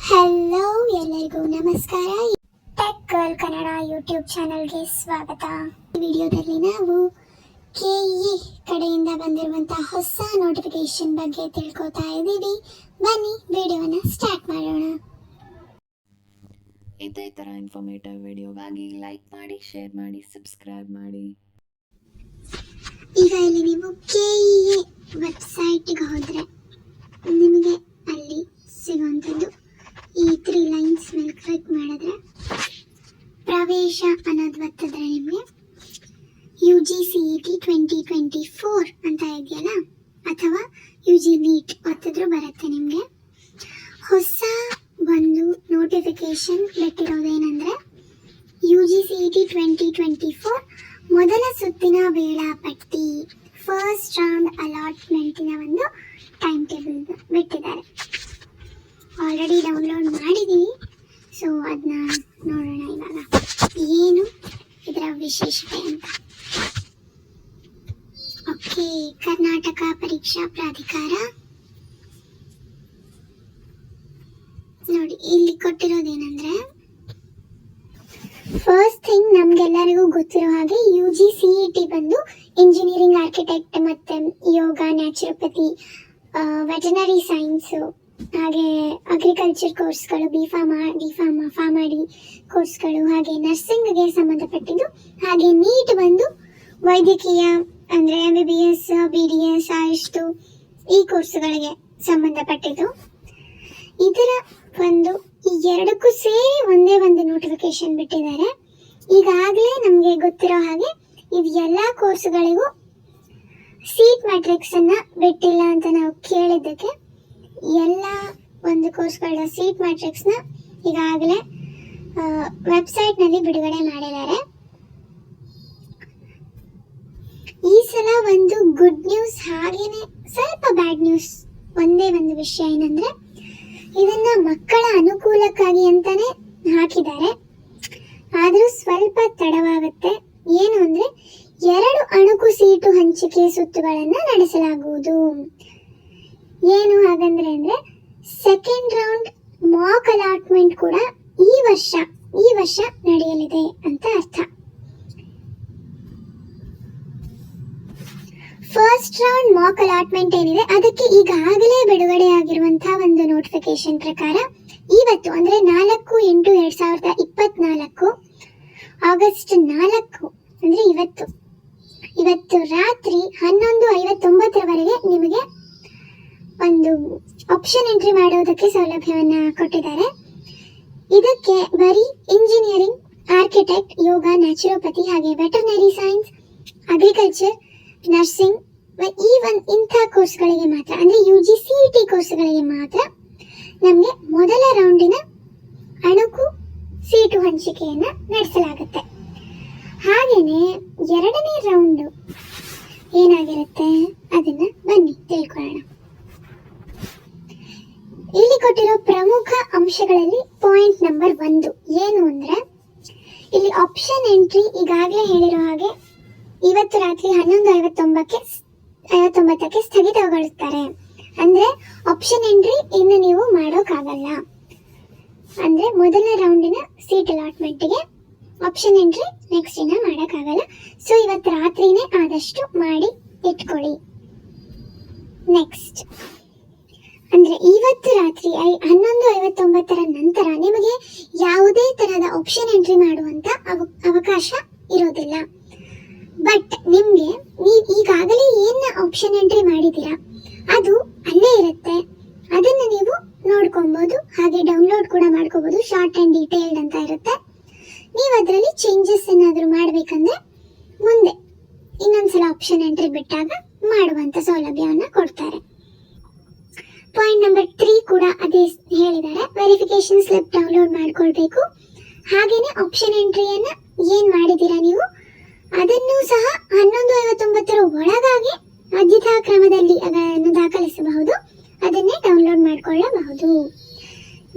Hello, ಎಲ್ಲರಿಗೂ ನಮಸ್ಕಾರ. Tech girl Kannada YouTube ಚಾನಲ್ಗೆ ಸ್ವಾಗತ. ಈ ವಿಡಿಯೋದಲ್ಲಿ ನಾವು ಕೆಇ ಕಡೆಯಿಂದ ಬಂದಿರುವಂತಹ ಹೊಸ ನೋಟಿಫಿಕೇಶನ್ ಬಗ್ಗೆ ತಿಳ್ಕೊತಾ ಇದ್ದೀವಿ. ಬನ್ನಿ ವಿಡಿಯೋನ ಸ್ಟಾರ್ಟ್ ಮಾಡೋಣ. ಇದೇ ಥರ ಇನ್ಫಾರ್ಮೇಟಿವ್ ವಿಡಿಯೋಗಾಗಿ ಲೈಕ್ ಮಾಡಿ, ಶೇರ್ ಮಾಡಿ, ಸಬ್ಸ್ಕ್ರೈಬ್ ಮಾಡಿ. ಈಗ ಇಲ್ಲಿ ನೀವು ಕೆಇ ವೆಬ್ಸೈಟ್ಗೆ ಹೋದರೆ ನಿಮಗೆ ಅಲ್ಲಿ ಸಿಗುವಂಥದ್ದು ಈ 3 ಲೈನ್ಸ್ ಮೇಲೆ ಕ್ಲಿಕ್ ಮಾಡಿದ್ರೆ ಪ್ರವೇಶ ಅನ್ನೋದು ಬರ್ತದ್ರೆ ನಿಮಗೆ UGCET 2024 ಅಂತ ಇದೆಯಲ್ಲ, ಅಥವಾ UG NEET ಒತ್ತಿದ್ರು ಬರುತ್ತೆ. ನಿಮಗೆ ಹೊಸ ಒಂದು ನೋಟಿಫಿಕೇಶನ್ ಬಿಟ್ಟಿರೋದೇನೆಂದರೆ UGCET 2024 ಮೊದಲ ಸುತ್ತಿನ ವೇಳಾಪಟ್ಟಿ, ಫಸ್ಟ್ ರೌಂಡ್ ಅಲಾಟ್ಮೆಂಟಿನ ಒಂದು ಟೈಮ್ ಟೇಬಲ್ ಬಿಟ್ಟಿದ್ದಾರೆ. ಆಲ್ರೆಡಿ ಡೌನ್ಲೋಡ್ ಮಾಡಿದ್ದೀವಿ, ಸೊ ಅದನ್ನ ನೋಡೋಣ ಇವಾಗ ಏನು ಇದರ ವಿಶೇಷತೆ ಅಂತ. ಓಕೆ, ಕರ್ನಾಟಕ ಪರೀಕ್ಷಾ ಪ್ರಾಧಿಕಾರ ನೋಡಿ ಇಲ್ಲಿ ಕೊಟ್ಟಿರೋದೇನೆಂದ್ರೆ, ಫಸ್ಟ್ ಥಿಂಗ್ ನಮ್ಗೆಲ್ಲರಿಗೂ ಗೊತ್ತಿರೋ ಹಾಗೆ UGCET ಬಂದು ಇಂಜಿನಿಯರಿಂಗ್, ಆರ್ಕಿಟೆಕ್ಟ್ ಮತ್ತೆ ಯೋಗ, ನ್ಯಾಚುರೋಪತಿ, ವೆಟನರಿ ಸೈನ್ಸು, ಹಾಗೆ ಅಗ್ರಿಕಲ್ಚರ್ ಕೋರ್ಸ್ಗಳು, ಫಾರ್ಮಡಿ ಕೋರ್ಸ್ಗಳು, ಹಾಗೆ ನರ್ಸಿಂಗ್ಗೆ ಸಂಬಂಧಪಟ್ಟಿದ್ದು, ಹಾಗೆ ನೀಟ್ ಬಂದು ವೈದ್ಯಕೀಯ ಅಂದರೆ MBBS, BDS, ಆಯುಷ್ತು ಈ ಕೋರ್ಸ್ಗಳಿಗೆ ಸಂಬಂಧಪಟ್ಟಿದ್ದು. ಇದರ ಒಂದು ಈ ಎರಡಕ್ಕೂ ಸೇರಿ ಒಂದೇ ಒಂದು ನೋಟಿಫಿಕೇಶನ್ ಬಿಟ್ಟಿದ್ದಾರೆ. ಈಗಾಗಲೇ ನಮಗೆ ಗೊತ್ತಿರೋ ಹಾಗೆ ಇದು ಎಲ್ಲ ಕೋರ್ಸ್ಗಳಿಗೂ ಸೀಟ್ ಮ್ಯಾಟ್ರಿಕ್ಸ್ ಅನ್ನ ಬಿಟ್ಟಿಲ್ಲ ಅಂತ ನಾವು ಕೇಳಿದ್ದಕ್ಕೆ ಎಲ್ಲ ಒಂದು ಕೋರ್ಸ್ಗಳ ಸೀಟ್ ಮ್ಯಾಟ್ರಿಕ್ಸ್ನ ಈಗಾಗಲೇ ವೆಬ್ಸೈಟ್ನಲ್ಲಿ ಬಿಡುಗಡೆ ಮಾಡಿದ್ದಾರೆ. ಈ ಸಲ ಒಂದು ಗುಡ್ ನ್ಯೂಸ್ ಹಾಗೇನೆ ಸ್ವಲ್ಪ ಬ್ಯಾಡ್ ನ್ಯೂಸ್. ಒಂದೇ ಒಂದು ವಿಷಯ ಏನಂದ್ರೆ, ಇದನ್ನ ಮಕ್ಕಳ ಅನುಕೂಲಕ್ಕಾಗಿ ಅಂತಾನೆ ಹಾಕಿದ್ದಾರೆ, ಆದರೂ ಸ್ವಲ್ಪ ತಡವಾಗುತ್ತೆ. ಏನು ಅಂದ್ರೆ 2 ಅಣುಕು ಸೀಟು ಹಂಚಿಕೆ ಸುತ್ತುಗಳನ್ನ ನಡೆಸಲಾಗುವುದು. ಏನು ಹಾಗಂದ್ರೆ ಅಂದ್ರೆ ಸೆಕೆಂಡ್ ರೌಂಡ್ ಮಾಕ್ ಅಲಾಟ್ಮೆಂಟ್ ಕೂಡ ಈ ವರ್ಷ ನಡೆಯಲಿದೆ ಅಂತ ಅರ್ಥ. ಫಸ್ಟ್ ರೌಂಡ್ ಮಾಕ್ ಅಲಾಟ್ಮೆಂಟ್ ಏನಿದೆ ಅದಕ್ಕೆ ಈಗಾಗಲೇ ಬಿಡುಗಡೆ ಆಗಿರುವಂತಹ ಒಂದು ನೋಟಿಫಿಕೇಶನ್ ಪ್ರಕಾರ ಇವತ್ತು ಅಂದ್ರೆ 4/8/2024 ಆಗಸ್ಟ್ 4 ಅಂದ್ರೆ ಇವತ್ತು ರಾತ್ರಿ 11:59 ನಿಮಗೆ ಒಂದು ಆಪ್ಷನ್ ಎಂಟ್ರಿ ಮಾಡೋದಕ್ಕೆ ಸೌಲಭ್ಯವನ್ನ ಕೊಟ್ಟಿದ್ದಾರೆ. ಇದಕ್ಕೆ ಬರೀ ಇಂಜಿನಿಯರಿಂಗ್, ಆರ್ಕಿಟೆಕ್ಟ್, ಯೋಗ, ನ್ಯಾಚುರೋಪತಿ, ಹಾಗೆ ವೆಟರ್ನರಿ ಸೈನ್ಸ್, ಅಗ್ರಿಕಲ್ಚರ್, ನರ್ಸಿಂಗ್ ಇಂಥ ಕೋರ್ಸ್ಗಳಿಗೆ ಮಾತ್ರ, ಅಂದ್ರೆ UGCET ಕೋರ್ಸ್ಗಳಿಗೆ ಮಾತ್ರ ನಮಗೆ ಮೊದಲ ರೌಂಡಿನ ಅಣುಕು ಸೀಟು ಹಂಚಿಕೆಯನ್ನ ನಡೆಸಲಾಗುತ್ತೆ. ಹಾಗೇನೆ ಎರಡನೇ ರೌಂಡ್ ಏನಾಗಿರುತ್ತೆ ಅದನ್ನ ಬನ್ನಿ ತಿಳ್ಕೊಳ್ಳೋಣ. ಇಲ್ಲಿ ಕೊಟ್ಟಿರೋ ಪ್ರಮುಖ ಅಂಶಗಳಲ್ಲಿ ಪಾಯಿಂಟ್ ನಂಬರ್ 1 ಏನು ಅಂದ್ರೆ, ಇಲ್ಲಿ ಆಪ್ಷನ್ ಎಂಟ್ರಿ ಈಗಾಗಲೇ ಹೇಳಿರೋ ಹಾಗೆ ಇವತ್ತು ರಾತ್ರಿ 11:59ಕ್ಕೆ ಸ್ಥಗಿತಗೊಳಿಸ್ತಾರೆ. ಅಂದ್ರೆ ಆಪ್ಷನ್ ಎಂಟ್ರಿ ಇನ್ನು ನೀವು ಮಾಡೋಕ್ಕಾಗಲ್ಲ. ಅಂದ್ರೆ ಮೊದಲ ರೌಂಡಿನ ಸೀಟ್ ಅಲಾಟ್ಮೆಂಟ್ಗೆ ಆಪ್ಷನ್ ಎಂಟ್ರಿ ನೆಕ್ಸ್ಟ್ ಇನ್ನ ಮಾಡೋಕ್ಕಾಗಲ್ಲ. ಸೊ ಇವತ್ತು ರಾತ್ರಿನೇ ಆದಷ್ಟು ಮಾಡಿ ಇಟ್ಕೊಳ್ಳಿ. ನೆಕ್ಸ್ಟ್ ಅಂದ್ರೆ ಇವತ್ತು ರಾತ್ರಿ 11:59 ನಂತರ ನಿಮಗೆ ಯಾವುದೇ ತರಹದ ಆಪ್ಷನ್ ಎಂಟ್ರಿ ಮಾಡುವಂತ ಅವಕಾಶ ಇರೋದಿಲ್ಲ. ಬಟ್ ನಿಮ್ಗೆ ನೀವು ಈಗಾಗಲೇ ಏನ್ ಆಪ್ಷನ್ ಎಂಟ್ರಿ ಮಾಡಿದ್ದೀರಾ ಅದು ಅಲ್ಲೇ ಇರುತ್ತೆ. ಅದನ್ನ ನೀವು ನೋಡ್ಕೊಬಹುದು, ಹಾಗೆ ಡೌನ್ಲೋಡ್ ಕೂಡ ಮಾಡ್ಕೋಬಹುದು. ಶಾರ್ಟ್ ಅಂಡ್ ಡೀಟೇಲ್ಡ್ ಅಂತ ಇರುತ್ತೆ. ನೀವು ಅದರಲ್ಲಿ ಚೇಂಜಸ್ ಏನಾದರೂ ಮಾಡ್ಬೇಕಂದ್ರೆ ಮುಂದೆ ಇನ್ನೊಂದ್ಸಲ ಆಪ್ಷನ್ ಎಂಟ್ರಿ ಬಿಟ್ಟಾಗ ಮಾಡುವಂತ ಸೌಲಭ್ಯವನ್ನ ಕೊಡ್ತಾರೆ. ಪಾಯಿಂಟ್ ನಂಬರ್ 3 ಕೂಡ ಅದೇ ಹೇಳಿದ್ದಾರೆ. ವೆರಿಫಿಕೇಶನ್ ಸ್ಲಿಪ್ ಡೌನ್ಲೋಡ್ ಮಾಡ್ಕೊಳ್ಬೇಕು. ಹಾಗೇನೆ ಆಪ್ಷನ್ ಎಂಟ್ರಿಯನ್ನ ಏನ್ ಮಾಡಿದ್ದೀರಾ ನೀವು ಅದನ್ನು ಸಹ 11:59 ಒಳಗಾಗಿ ಆದ್ಯತಾ ಕ್ರಮದಲ್ಲಿ ಅದನ್ನು ದಾಖಲಿಸಬಹುದು. ಅದನ್ನೇ ಡೌನ್ಲೋಡ್ ಮಾಡಿಕೊಳ್ಳಬಹುದು.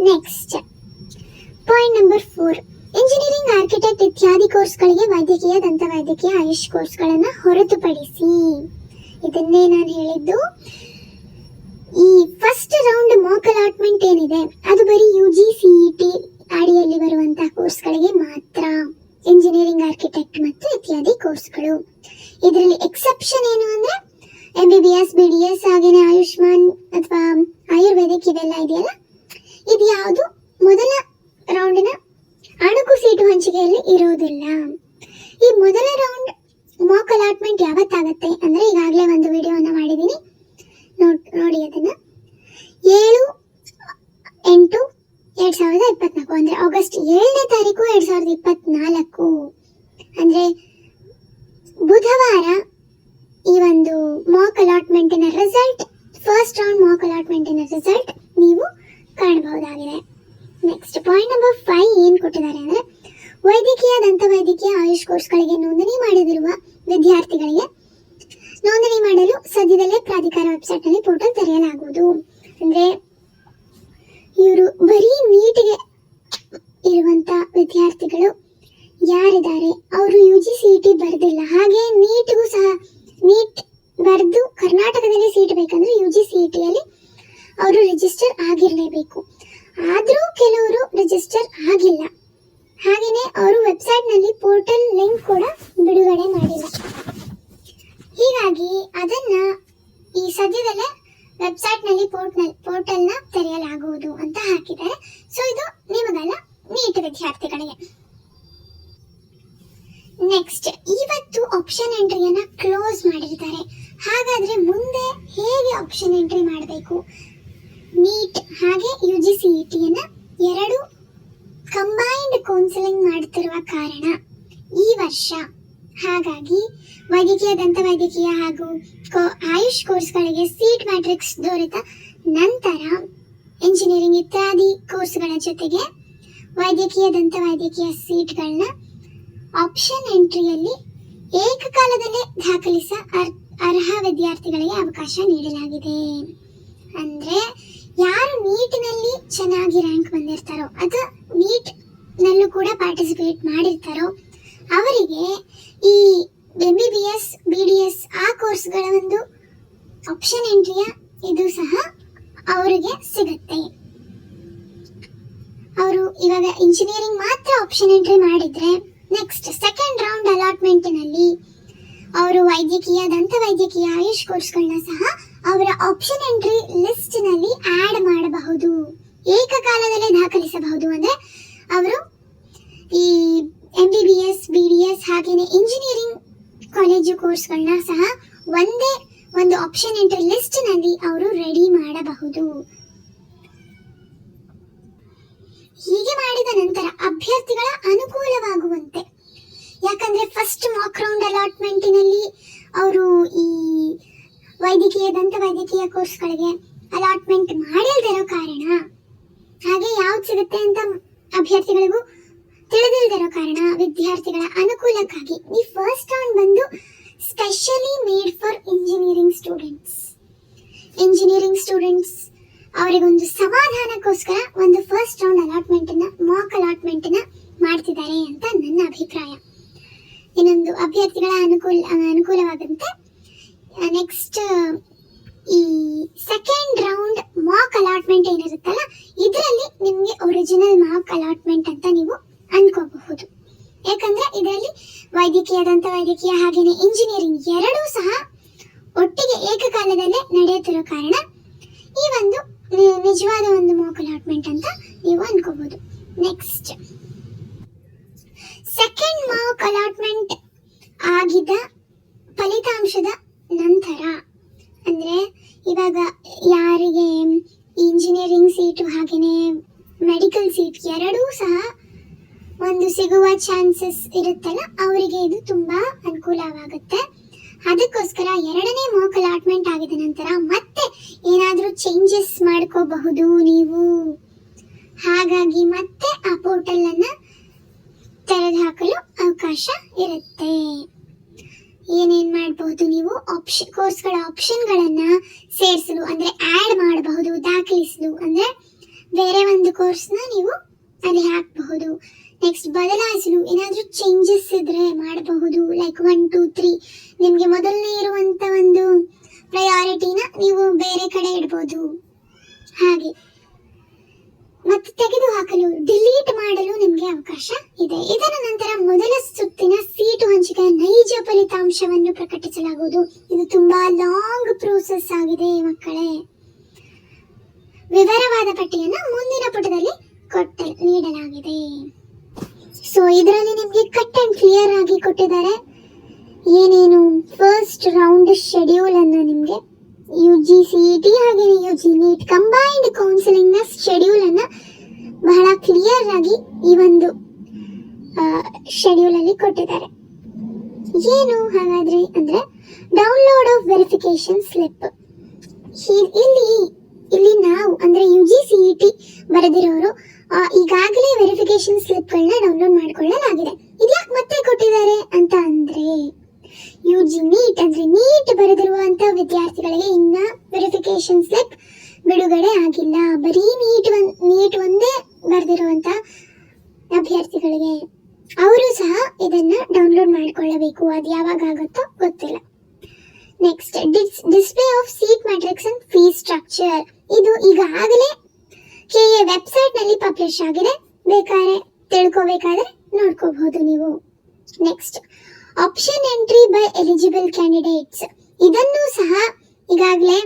Next point number 4, engineering, architect ಇತ್ಯಾದಿ ಕೋರ್ಸ್ಗಳಿಗೆ ವೈದ್ಯಕೀಯ, ದಂತವೈದ್ಯಕೀಯ, ಆಯುಷ್ ಕೋರ್ಸ್ಗಳನ್ನ ಹೊರತುಪಡಿಸಿ, ಇದನ್ನೇ ನಾನು ಹೇಳಿದ್ದು. ಈ ಫಸ್ಟ್ ರೌಂಡ್ ಮಾಕ್ ಅಲಾಟ್ಮೆಂಟ್ ಏನಿದೆ ಅದು ಬರೀ UGCET ಅಡಿಯಲ್ಲಿ ಬರುವಂತಹ ಕೋರ್ಸ್ಗಳಿಗೆ ಮಾತ್ರ, ಇಂಜಿನಿಯರಿಂಗ್, ಆರ್ಕಿಟೆಕ್ಟ್ ಮತ್ತು ಇತ್ಯಾದಿ ಕೋರ್ಸ್ಗಳು. ಇದರಲ್ಲಿ ಎಕ್ಸೆಪ್ಷನ್ ಏನು ಅಂದ್ರೆ MBBS, BDS ಹಾಗೇನೆ ಆಯುಷ್ಮಾನ್ ಅಥವಾ ಆಯುರ್ವೇದಿಕ್ ಇವೆಲ್ಲ ಇದೆಯಲ್ಲ, ಇದು ಯಾವುದು ಮೊದಲ ರೌಂಡಿನ ಅಣುಕು ಸೀಟು ಹಂಚಿಕೆಯಲ್ಲಿ ಇರೋದಿಲ್ಲ. ಈ ಮೊದಲ ರೌಂಡ್ ಮಾಕ್ ಅಲಾಟ್ಮೆಂಟ್ ಯಾವತ್ತಾಗತ್ತೆ ಅಂದ್ರೆ ಈಗಾಗಲೇ ಒಂದು ವಿಡಿಯೋನ ಮಾಡಿದ್ದೀನಿ, ನೋಡಿ ಅದನ್ನ. 7/8/2024 ಅಂದ್ರೆ ಆಗಸ್ಟ್ 7ನೇ ತಾರೀಕು 2024 ಅಂದ್ರೆ ಬುಧವಾರ ಈ ಒಂದು ಮಾಕ್ ಅಲಾಟ್ಮೆಂಟಿನ ರಿಸಲ್ಟ್, ಫಸ್ಟ್ ರೌಂಡ್ ಮಾಕ್ ಅಲಾಟ್ಮೆಂಟಿನ ರಿಸಲ್ಟ್ ನೀವು ಕಾಣಬಹುದಾಗಿದೆ. ನೆಕ್ಸ್ಟ್ ಪಾಯಿಂಟ್ ನಂಬರ್ 5 ಏನ್ ಕೊಟ್ಟಿದ್ದಾರೆ ಅಂದ್ರೆ ವೈದ್ಯಕೀಯ, ದಂತವೈದ್ಯಕೀಯ, ಆಯುಷ್ ಕೋರ್ಸ್ಗಳಿಗೆ ನೋಂದಣಿ ಮಾಡಿದಿರುವ ವಿದ್ಯಾರ್ಥಿಗಳಿಗೆ ನೋಂದಣಿ ಮಾಡಲು ಸದ್ಯದಲ್ಲೇ ಪ್ರಾಧಿಕಾರ ವೆಬ್ಸೈಟ್ ನಲ್ಲಿ ಪೋರ್ಟಲ್ ತೆರೆಯಲಾಗುವುದು. ಅಂದ್ರೆ ಇವರು ಬರೀ ನೀಟ್ಗೆ ಇರುವಂತ ವಿದ್ಯಾರ್ಥಿಗಳು ಯಾರಿದ್ದಾರೆ ಅವರು UGCET ಬರೆದಿಲ್ಲ, ಹಾಗೆ ನೀಟ್ಗೂ ಸಹ ನೀಟ್ ಬರೆದು ಕರ್ನಾಟಕದಲ್ಲಿ ಸೀಟ್ ಬೇಕಂದ್ರೆ UGCET ಅಲ್ಲಿ ಅವರು ರಿಜಿಸ್ಟರ್ ಆಗಿರಲೇಬೇಕು. ಆದರೂ ಕೆಲವರು ರಿಜಿಸ್ಟರ್ ಆಗಿಲ್ಲ, ಹಾಗೇನೆ ಅವರು ವೆಬ್ಸೈಟ್ ನಲ್ಲಿ ಪೋರ್ಟಲ್ ಲಿಂಕ್ ಕೂಡ ಬಿಡುಗಡೆ ಮಾಡಿಲ್ಲ. ಹೀಗಾಗಿ ಅದನ್ನ ಈ ಸದ್ಯದಲ್ಲೇ ವೆಬ್ಸೈಟ್ ನಲ್ಲಿ ಪೋರ್ಟಲ್ ನ ತೆರೆಯಲಾಗುವುದು ಅಂತ ಹಾಕಿದ್ದಾರೆ. ಸೊ ಇದು ನಿಮಗೆಲ್ಲ ನೀಟ್ ವಿದ್ಯಾರ್ಥಿಗಳಿಗೆ. ನೆಕ್ಸ್ಟ್, ಇವತ್ತು ಆಪ್ಷನ್ ಎಂಟ್ರಿಯನ್ನ ಕ್ಲೋಸ್ ಮಾಡಿರ್ತಾರೆ. ಹಾಗಾದ್ರೆ ಮುಂದೆ ಹೇಗೆ ಆಪ್ಷನ್ ಎಂಟ್ರಿ ಮಾಡಬೇಕು? ನೀಟ್ ಹಾಗೆ UGCET ಯನ್ನ ಎರಡು ಕಂಬೈನ್ಡ್ ಕೌನ್ಸಿಲಿಂಗ್ ಮಾಡುತ್ತಿರುವ ಕಾರಣ ಈ ವರ್ಷ, ಹಾಗಾಗಿ ವೈದ್ಯಕೀಯ, ದಂತವೈದ್ಯಕೀಯ ಹಾಗೂ ಆಯುಷ್ ಕೋರ್ಸ್ಗಳಿಗೆ ಸೀಟ್ ಮ್ಯಾಟ್ರಿಕ್ಸ್ ದೊರೆತ ನಂತರ ಇಂಜಿನಿಯರಿಂಗ್ ಇತ್ಯಾದಿ ಕೋರ್ಸ್ಗಳ ಜೊತೆಗೆ ವೈದ್ಯಕೀಯ, ದಂತವೈದ್ಯಕೀಯ ಸೀಟ್ಗಳನ್ನ ಆಪ್ಷನ್ ಎಂಟ್ರಿಯಲ್ಲಿ ಏಕಕಾಲದಲ್ಲೇ ದಾಖಲಿಸ ಅರ್ಹ ವಿದ್ಯಾರ್ಥಿಗಳಿಗೆ ಅವಕಾಶ ನೀಡಲಾಗಿದೆ. ಅಂದ್ರೆ ಯಾರು ನೀಟ್ನಲ್ಲಿ ಚೆನ್ನಾಗಿ ರ್ಯಾಂಕ್ ಬಂದಿರ್ತಾರೋ ಅಥವಾ ನೀಟ್ ನಲ್ಲೂ ಕೂಡ ಪಾರ್ಟಿಸಿಪೇಟ್ ಮಾಡಿರ್ತಾರೋ ಅವರಿಗೆ ಈ MBBS, BDS ಆ ಕೋರ್ಸ್ಗಳ ಒಂದು ಆಪ್ಷನ್ ಎಂಟ್ರಿಯ ಇದು ಸಹ ಅವರಿಗೆ ಸಿಗುತ್ತೆ. ಅವರು ಇವಾಗ ಇಂಜಿನಿಯರಿಂಗ್ ಮಾತ್ರ ಆಪ್ಷನ್ ಎಂಟ್ರಿ ಮಾಡಿದ್ರೆ ನೆಕ್ಸ್ಟ್ ಸೆಕೆಂಡ್ ರೌಂಡ್ ಅಲಾಟ್ಮೆಂಟ್ನಲ್ಲಿ ಅವರು ವೈದ್ಯಕೀಯ, ದಂತವೈದ್ಯಕೀಯ, ಆಯುಷ್ ಕೋರ್ಸ್ಗಳನ್ನ ಸಹ ಅವರ ಆಪ್ಷನ್ ಎಂಟ್ರಿ ಲಿಸ್ಟ್ ನಲ್ಲಿ ಆಡ್ ಮಾಡಬಹುದು, ಏಕಕಾಲದಲ್ಲೇ ದಾಖಲಿಸಬಹುದು. ಅಂದ್ರೆ ಅವರು ಈ MBBS, BDS ಹಾಗೇನೆ ಇಂಜಿನಿಯರಿಂಗ್ ಕಾಲೇಜು ಕೋರ್ಸ್ಗಳನ್ನ ಸಹ ಒಂದೇ ಒಂದು ಆಪ್ಷನ್ ಎಂಟ್ರಿ ಲಿಸ್ಟ್ ನಲ್ಲಿ ಅವರು ರೆಡಿ ಮಾಡಬಹುದು. ಹೀಗೆ ಮಾಡಿದ ನಂತರ ಅಭ್ಯರ್ಥಿಗಳ ಅನುಕೂಲವಾಗುವಂತೆ, ಯಾಕಂದ್ರೆ ಫಸ್ಟ್ ಮಾಕ್ ರೌಂಡ್ ಅಲಾಟ್ಮೆಂಟಿನಲ್ಲಿ ಅವರು ಈ ವೈದ್ಯಕೀಯ, ದಂತವೈದ್ಯಕೀಯ ಕೋರ್ಸ್ಗಳಿಗೆ ಅಲಾಟ್ಮೆಂಟ್ ಮಾಡಿಲ್ದಿರೋ ಕಾರಣ, ಹಾಗೆ ಯಾವ್ದು ಸಿಗುತ್ತೆ ಅಂತ ಅಭ್ಯರ್ಥಿಗಳಿಗೂ ತಿಳಿದಿಲ್ದಿರೋ ಕಾರಣ ವಿದ್ಯಾರ್ಥಿಗಳ ಅನುಕೂಲಕ್ಕಾಗಿ ಈ ಫಸ್ಟ್ ರೌಂಡ್ ಬಂದು specially made for engineering students ಅವರಿಗೊಂದು ಸಮಾಧಾನಕ್ಕೋಸ್ಕರ ಒಂದು ಫಸ್ಟ್ ರೌಂಡ್ ಮಾಕ್ ಅಲಾಟ್ಮೆಂಟ್ ಮಾಡ್ತಿದ್ದಾರೆ ಅಂತ ನನ್ನ ಅಭಿಪ್ರಾಯ. ಇನ್ನೊಂದು ಅಭ್ಯರ್ಥಿಗಳ ಅನುಕೂಲವಾಗಂತೆ ನೆಕ್ಸ್ಟ್ ಈ ಸೆಕೆಂಡ್ ರೌಂಡ್ ಮಾಕ್ ಅಲಾಟ್ಮೆಂಟ್ ಏನಿರುತ್ತಲ್ಲ ಇದರಲ್ಲಿ ನಿಮಗೆ ಒರಿಜಿನಲ್ ಮಾಕ್ ಅಲಾಟ್ಮೆಂಟ್ ಅಂತ ನೀವು ಅನ್ಕೋಬಹುದು. ಯಾಕಂದ್ರೆ ಇದರಲ್ಲಿ ವೈದ್ಯಕೀಯ, ದಂತವೈದ್ಯಕೀಯ ಹಾಗೇನೆ ಇಂಜಿನಿಯರಿಂಗ್ ಎರಡೂ ಸಹ ಒಟ್ಟಿಗೆ ಏಕಕಾಲದಲ್ಲೇ ನಡೆಯುತ್ತಿರೋ ಕಾರಣ ಈ ಒಂದು ನಿಜವಾದ ಒಂದು ಮಾಕ್ ಅಲಾಟ್ಮೆಂಟ್ ಅಂತ ನೀವು ಅನ್ಕೋಬಹುದು. ನೆಕ್ಸ್ಟ್ ಸೆಕೆಂಡ್ ಮಾಕ್ ಅಲಾಟ್ಮೆಂಟ್ ಆಗಿದ್ದ ಫಲಿತಾಂಶದ ನಂತರ, ಅಂದ್ರೆ ಇವಾಗ ಯಾರಿಗೆ ಇಂಜಿನಿಯರಿಂಗ್ ಸೀಟು ಹಾಗೇನೆ ಮೆಡಿಕಲ್ ಸೀಟ್ ಎರಡೂ ಸಹ ಒಂದು ಸಿಗುವ ಚಾನ್ಸಸ್ ಇರುತ್ತಲ್ಲ ಅವರಿಗೆ ಇದು ತುಂಬಾ ಅನುಕೂಲವಾಗುತ್ತೆ. ಅದಕ್ಕೋಸ್ಕರ ಎರಡನೇ ಮಾಕ್ ಅಲಾಟ್ಮೆಂಟ್ ಆಗಿದ ನಂತರ ಮತ್ತೆ ಏನಾದರೂ ಚೇಂಜಸ್ ಮಾಡ್ಕೋಬಹುದು ನೀವು. ಹಾಗಾಗಿ ಮತ್ತೆ ಆ ಪೋರ್ಟಲ್ ಅನ್ನ ತೆರೆದು ಹಾಕಲು ಅವಕಾಶ ಇರುತ್ತೆ. ಏನೇನ್ ಮಾಡಬಹುದು ನೀವು, ಕೋರ್ಸ್ಗಳ ಆಪ್ಷನ್ಗಳನ್ನ ಸೇರಿಸಲು ಅಂದ್ರೆ ಆಡ್ ಮಾಡಬಹುದು, ದಾಖಲಿಸಲು ಅಂದ್ರೆ ಬೇರೆ ಒಂದು ಕೋರ್ಸ್ನ ನೀವು ಅಲ್ಲಿ ಹಾಕಬಹುದು. ನೆಕ್ಸ್ಟ್ ಬದಲಾಯಿಸಲು ಏನಾದರೂ ಚೇಂಜಸ್ ಇದ್ರೆ ಮಾಡಬಹುದು. ಲೈಕ್ 1, 2, 3 ನಿಮಗೆ ಮೊದಲನೇ ಇರುವಂತ ಒಂದು ಪ್ರಯಾರಿಟಿನ ನೀವು ಬೇರೆ ಕಡೆ ಇಡ್ಬೋದು. ಹಾಗೆ ಮತ್ತೆ ತೆಗೆದುಹಾಕಲು ಡಿಲೀಟ್ ಮಾಡಲು ನಿಮಗೆ ಅವಕಾಶ ಇದೆ. ಇದರ ನಂತರ ಮೊದಲ ಸುತ್ತಿನ ಸೀಟು ಹಂಚಿಕೆಯ ನೈಜ ಫಲಿತಾಂಶವನ್ನು ಪ್ರಕಟಿಸಲಾಗುವುದು. ಇದು ತುಂಬಾ ಲಾಂಗ್ ಪ್ರೋಸೆಸ್ ಆಗಿದೆ ಮಕ್ಕಳೇ. ವಿವರವಾದ ಪಟ್ಟಿಯನ್ನು ಮುಂದಿನ ಪುಟದಲ್ಲಿ ನೀಡಲಾಗಿದೆ. ಸೊ ಇದರಲ್ಲಿ ನಿಮಗೆ ಕಟ್ ಅಂಡ್ ಕ್ಲಿಯರ್ ಆಗಿ ಕೊಟ್ಟಿದ್ದಾರೆ. ಏನೇನು ಫಸ್ಟ್ ರೌಂಡ್ ಶೆಡ್ಯೂಲ್ ಅನ್ನ ನಿಮಗೆ UGCET ಹಾಗೆ UG NEET ಕಂಬೈನ್ಡ್ ಕೌನ್ಸಿಲಿಂಗ್ ನ ಶೆಡ್ಯೂಲ್ ಅನ್ನ ಬಹಳ ಕ್ಲಿಯರ್ ಆಗಿ ಈ ಒಂದು ಶೆಡ್ಯೂಲ್ ಅಲ್ಲಿ ಕೊಟ್ಟಿದ್ದಾರೆ. ಏನು ಹಾಗಾದ್ರೆ ಅಂದ್ರೆ ಡೌನ್ಲೋಡ್ ಆಫ್ ವೆರಿಫಿಕೇಶನ್ ಸ್ಲಿಪ್. ಇಲ್ಲಿ ನಾವು ಅಂದ್ರೆ UGCET ಬರೆದಿರೋರು ಈಗಾಗಲೇ ವೆರಿಫಿಕೇಶನ್ ಸ್ಲಿಪ್ಗಳನ್ನ ಡೌನ್ಲೋಡ್ ಮಾಡಿಕೊಳ್ಳಲಾಗಿದೆ. ಇದ್ಯಾಕೆ ಮತ್ತೆ ಕೊಟ್ಟಿದ್ದಾರೆ ಅಂತ ಅಂದ್ರೆ UG NEET ಅಂದ್ರೆ ನೀಟ್ ಬರೆದಿರುವಂತ ವಿದ್ಯಾರ್ಥಿಗಳಿಗೆ ಇನ್ನ ವೆರಿಫಿಕೇಶನ್ ಸ್ಲಿಪ್ ಬಿಡುಗಡೆ ಆಗಿಲ್ಲ. ಬರೀ ನೀಟ್ ಒಂದೇ ಬರೆದಿರುವಂತ ಅಭ್ಯರ್ಥಿಗಳಿಗೆ ಅವರು ಸಹ ಇದನ್ನ ಡೌನ್ಲೋಡ್ ಮಾಡಿಕೊಳ್ಳಬೇಕು. ಅದು ಯಾವಾಗ ಆಗುತ್ತೋ ಗೊತ್ತಿಲ್ಲ. Next display of seat matrix and fee structure. ಇದು ಈಗಾಗಲೇ KA ವೆಬ್ಸೈಟ್ ನಲ್ಲಿ ಪಬ್ಲಿಷ್ ಆಗಿದೆ. ಬೇಕಾದ್ರೆ ತಿಳ್ಕೋಬೇಕಾದ್ರೆ ನೋಡ್ಕೋಬಹುದು ನೀವು. Next option entry by eligible candidates. ಇದನ್ನು ಸಹ ಈಗಾಗಲೇ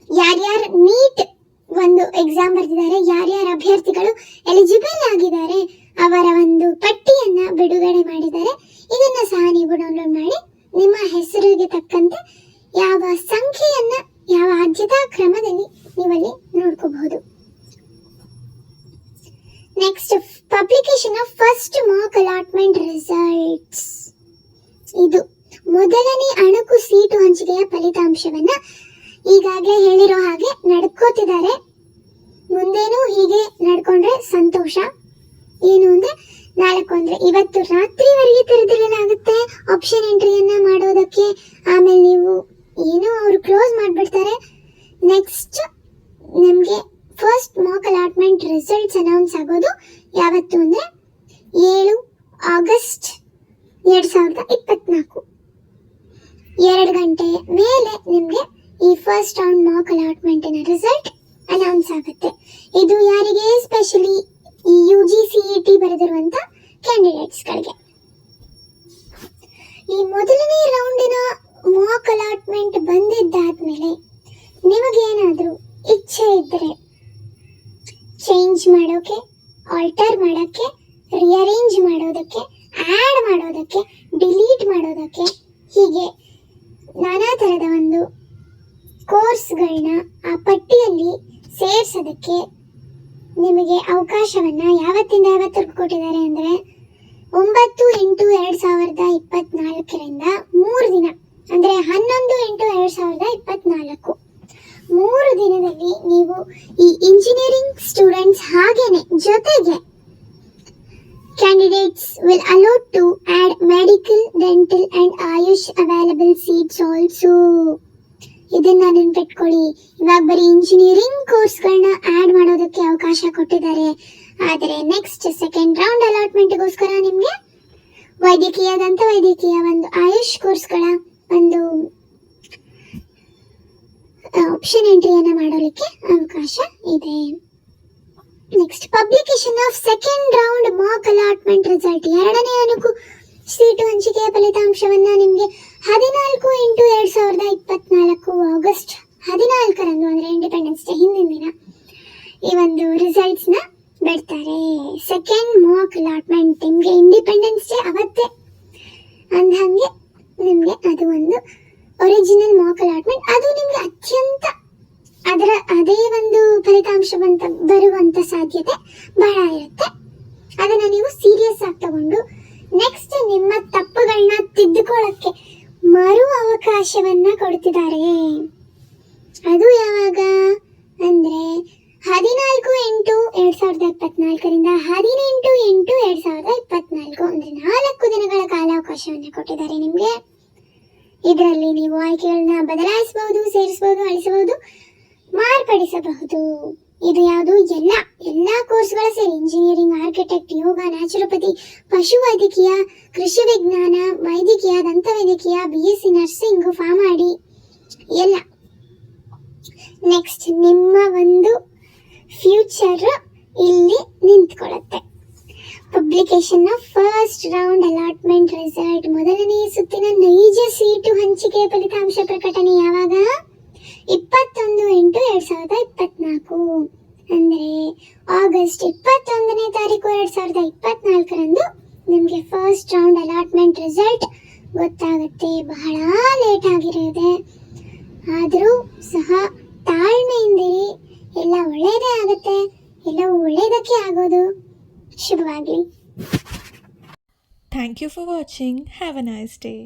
ಯಾರ್ಯಾರು ನೀಟ್ ಒಂದು ಎಕ್ಸಾಮ್ ಬರೆದಿದ್ದಾರೆ, ಯಾರ್ಯಾರ ಅಭ್ಯರ್ಥಿಗಳು ಎಲಿಜಿಬಲ್ ಆಗಿದ್ದಾರೆ ಅವರ ಒಂದು ಪಟ್ಟಿಯನ್ನ ಬಿಡುಗಡೆ ಮಾಡಿದ್ದಾರೆ. ಇದನ್ನ ಸಹ ನೀವು ಡೌನ್ಲೋಡ್ ಮಾಡಿ ನಿಮ್ಮ ಹೆಸರಿಗೆ ತಕ್ಕಂತೆ ಯಾವ ಸಂಖ್ಯೆಯನ್ನ ಯಾವ ಆದ್ಯತಾ ಕ್ರಮದಲ್ಲಿ ನೀವಲ್ಲಿ ನೋಡ್ಕೋಬಹುದು. Next publication of first mock allotment results. ಇದು ಮೊದಲನೇ ಅಣಕು ಸೀಟು ಹಂಚಿಕೆಯ ಫಲಿತಾಂಶವನ್ನ ಈಗಾಗಲೇ ಹೇಳಿರೋ ಹಾಗೆ ನಡ್ಕೋತಿದ್ದಾರೆ. ಮುಂದೇನು ಹೀಗೆ ನಡ್ಕೊಂಡ್ರೆ ಸಂತೋಷ. ಏನು ಅಂದ್ರೆ ನಾಲ್ಕು ಅಂದ್ರೆ ಇವತ್ತು ರಾತ್ರಿವರೆಗೆ ತೆರೆದಿಡಲಾಗುತ್ತೆ ಆಪ್ಷನ್ ಎಂಟ್ರಿಯನ್ನ ಮಾಡೋದಕ್ಕೆ. ಆಮೇಲೆ ನೀವು ಏನೋ ಅವರು ಕ್ಲೋಸ್ ಮಾಡ್ಬಿಡ್ತಾರೆ. ನೆಕ್ಸ್ಟ್ ನಿಮ್ಗೆ first mock allotment results announce ಆಗೋದು ಯಾವತ್ತು ಅಂದ್ರೆ 7 ಆಗಸ್ಟ್ 2024 2 ಗಂಟೆ ಮೇಲೆ ನಿಮ್ಗೆ ಈ first round mark allotment result announce ಆಗುತ್ತೆ. ಇದು ಯಾರಿಗೆ? ಸ್ಪೆಷಲಿ ಈ UGCET ಬರೆದಿರುವಂತ ಕ್ಯಾಂಡಿಡೇಟ್ಸ್ ಗಳಿಗೆ. ಈ ಮೊದಲನೇ ರೌಂಡಿನ ಮಾರ್ಕ್ ಅಲಾಟ್ಮೆಂಟ್ ಬಂದಿದ್ದಾದ್ಮೇಲೆ ನಿಮಗೇನಾದ್ರೂ ಇಚ್ಛೆ ಇದ್ರೆ ಚೇಂಜ್ ಮಾಡೋಕೆ, ಆಲ್ಟರ್ ಮಾಡೋಕ್ಕೆ, ರಿಅರೇಂಜ್ ಮಾಡೋದಕ್ಕೆ, ಆಡ್ ಮಾಡೋದಕ್ಕೆ, ಡಿಲೀಟ್ ಮಾಡೋದಕ್ಕೆ, ಹೀಗೆ ನಾನಾ ತರದ ಒಂದು ಕೋರ್ಸ್ಗಳನ್ನ ಆ ಪಟ್ಟಿಯಲ್ಲಿ ಸೇರಿಸೋದಕ್ಕೆ ನಿಮಗೆ ಅವಕಾಶವನ್ನ ಯಾವತ್ತಿಂದ ಯಾವತ್ತರೆಗೂ ಕೊಟ್ಟಿದ್ದಾರೆ ಅಂದ್ರೆ 9/8/2024ರಿಂದ 3 ದಿನ ಅಂದ್ರೆ 11/8/2024 3 ದಿನದಲ್ಲಿ ನೀವು ಈ ಇಂಜಿನಿಯರಿಂಗ್ ಸ್ಟೂಡೆಂಟ್ಸ್ ಹಾಗೇನೆ ಜೊತೆಗೆ candidates will allowed to add medical, dental and Ayush available seats also. ಇದನ್ನ ನೆನ್ಪಿಟ್ಕೊಳ್ಳಿ. ಇವಾಗ ಬರೀ ಇಂಜಿನಿಯರಿಂಗ್ ಕೋರ್ಸ್ಗಳನ್ನ ಆಡ್ ಮಾಡೋದಕ್ಕೆ ಅವಕಾಶ ಕೊಟ್ಟಿದ್ದಾರೆ. ಆದರೆ ನೆಕ್ಸ್ಟ್ ಸೆಕೆಂಡ್ ರೌಂಡ್ ಅಲಾಟ್ಮೆಂಟ್ಗೋಸ್ಕರ ನಿಮಗೆ ವೈದ್ಯಕೀಯ, ದಂತ ವೈದ್ಯಕೀಯ, ಒಂದು ಆಯುಷ್ ಕೋರ್ಸ್ಗಳ ಒಂದು ಆಪ್ಷನ್ ಎಂಟ್ರಿಯನ್ನ ಮಾಡೋಲಿಕ್ಕೆ ಅವಕಾಶ ಇದೆ. Next publication of second round mark allotment result. ಎರಡನೇ ಅಣಕು ಸೀಟು ಹಂಚಿಕೆಯ ಫಲಿತಾಂಶವನ್ನ ನಿಮಗೆ 14/8/2024 ಆಗಸ್ಟ್ 14ರಂದು ಅಂದ್ರೆ ಇಂಡಿಪೆಂಡೆನ್ಸ್ ಡೇ ಹಿಂದಿನ ದಿನ ಈ ಒಂದು ರಿಸಲ್ಟ್ಸ್ ನ ಬಿಡ್ತಾರೆ. ಸೆಕೆಂಡ್ ಮಾರ್ಕ್ ಅಲಾಟ್ಮೆಂಟ್ ನಿಮ್ಗೆ ಇಂಡಿಪೆಂಡೆನ್ಸ್ ಡೇ ಅವತ್ತೇ ಅಂದಂಗೆ ನಿಮ್ಗೆ ಅದು ಒಂದು ಒರಿಜಿನಲ್ ಮಾರ್ಕ್ ಅಲಾಟ್ಮೆಂಟ್. ಅದು ನಿಮ್ಗೆ ಅತ್ಯಂತ ಅದರ ಅದೇ ಒಂದು ಫಲಿತಾಂಶ ಬರುವಂತ ಸಾಧ್ಯತೆ ಬಹಳ ಇರುತ್ತೆ. ಅದನ್ನ ನೀವು ಸೀರಿಯಸ್ ಆಗಿ ತಗೊಂಡು ನೆಕ್ಸ್ಟ್ ನಿಮ್ಮ ತಪ್ಪುಗಳನ್ನ ತಿದ್ದುಕೊಳ್ಳಕ್ಕೆ ಮರು ಅವಕಾಶವನ್ನ ಕೊಡ್ತಿದ್ದಾರೆ. ಅದು ಯಾವಾಗ ಅಂದ್ರೆ 14/8/2024ರಿಂದ 18/8/2024 ಅಂದ್ರೆ 4 ದಿನಗಳ ಕಾಲಾವಕಾಶವನ್ನ ಕೊಟ್ಟಿದ್ದಾರೆ ನಿಮ್ಗೆ. ಇದರಲ್ಲಿ ನೀವು ಆಯ್ಕೆಗಳನ್ನ ಬದಲಾಯಿಸಬಹುದು, ಸೇರಿಸಬಹುದು, ಅಳಿಸಬಹುದು, ಮಾರ್ಪಡಿಸಬಹುದು. ಇದು ಯಾವುದು? ಎಲ್ಲಾ ಕೋರ್ಸ್ಗಳ ಸೇರಿ ಇಂಜಿನಿಯರಿಂಗ್, ಆರ್ಕಿಟೆಕ್ಟ್, ಯೋಗ, ನ್ಯಾಚುರೋಪತಿ, ಪಶು ವೈದ್ಯಕೀಯ, ಕೃಷಿ ವಿಜ್ಞಾನ, ವೈದ್ಯಕೀಯ, ದಂತ ವೈದ್ಯಕೀಯ, BSc ನರ್ಸಿಂಗ್, ಫಾರ್ಮಾಡಿ ಎಲ್ಲ ನೆಕ್ಸ್ಟ್ ನಿಮ್ಮ ಒಂದು ಫ್ಯೂಚರ್ ಇಲ್ಲಿ ನಿಂತ್ಕೊಳ್ಳುತ್ತೆ. ಪಬ್ಲಿಕೇಶನ್ನ ಫಸ್ಟ್ ರೌಂಡ್ ಅಲಾಟ್ಮೆಂಟ್ ರಿಸಲ್ಟ್, ಮೊದಲನೇ ಸುತ್ತಿನ ನೈಜ ಸೀಟು ಹಂಚಿಕೆ ಫಲಿತಾಂಶ ಪ್ರಕಟಣೆ ಯಾವಾಗ? 21/8/2024 ಅಂದರೆ ಆಗಸ್ಟ್ 21ನೇ ತಾರೀಕು 2024ರಂದು ನಿಮಗೆ ಫಸ್ಟ್ ರೌಂಡ್ ಅಲಾಟ್ಮೆಂಟ್ ರಿಸಲ್ಟ್ ಗೊತ್ತಾಗುತ್ತೆ. ಬಹಳ ಲೇಟ್ ಆಗಿರೋದೆ, ಆದರೂ ಸಹ ತಾಳ್ಮೆಯಿಂದಿರಿ, ಎಲ್ಲ ಒಳ್ಳೆಯದೇ ಆಗುತ್ತೆ, ಎಲ್ಲವೂ ಒಳ್ಳೆಯದಕ್ಕೆ ಆಗೋದು. ಶುಭವಾಗಲಿ. Thank you for watching. Have a nice day.